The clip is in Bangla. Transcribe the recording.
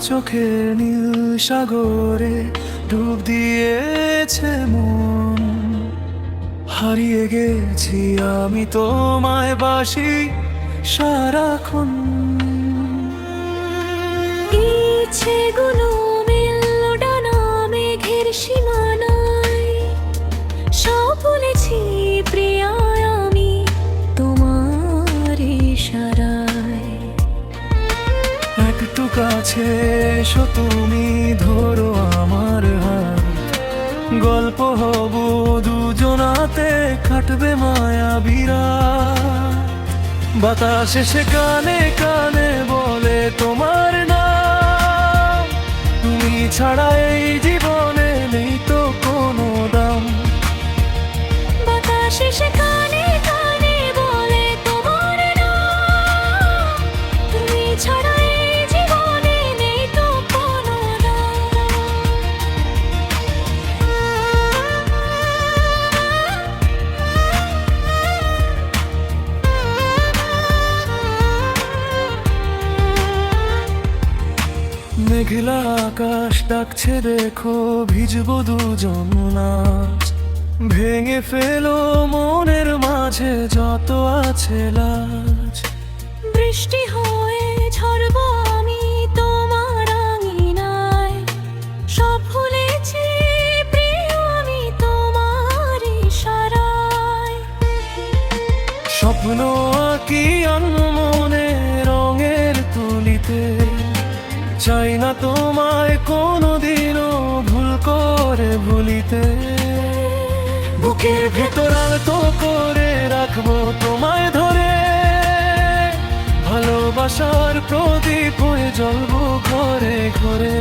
চোখের নীল সাগরে ডুব দিয়েছে মন। হারিয়ে গেছি আমি তোমায় বাসি সারাক্ষণ। ইচ্ছেগুলো মেলল ডানা মেঘের সীমানায়, সব ভুলেছি প্রিয়া আমি তোমার ইশারায়। একটু কাছে এসো তুমি, ধরো আমার হাত, গল্প হব দুজনাতে, কাটবে মায়া বিরাট। বাতাস এসে কানে কানে বলে তোমার নাম, তুমি ছাড়া এই জীবনে নেই তো কোনো দাম। বাতাস এসে কানে কানে বলে তোমার নাম, তুমি ছাড়া এই জীবনে নেই তো কোনো মেঘলা আকাশ ডাকছে দেখো, ভিজবো দুজন নাচ। ভেঙে ফেলো মনের মাঝে যত আছে লাজ। বৃষ্টি হয়ে ঝরবো আমি তোমার আঙিনায়, সব ভুলেছি প্রিয় আমি তোমার ইশারায়। স্বপ্ন আঁকি মনে রঙের তুলিতে, চাই না তোমায় কোনোদিনও ভুল করে ভুলিতে। বুকের ভেতর আলতো করে রাখবো তোমায় ধরে, ভালোবাসার প্রদীপ হয়ে জ্বলবো ঘরে ঘরে।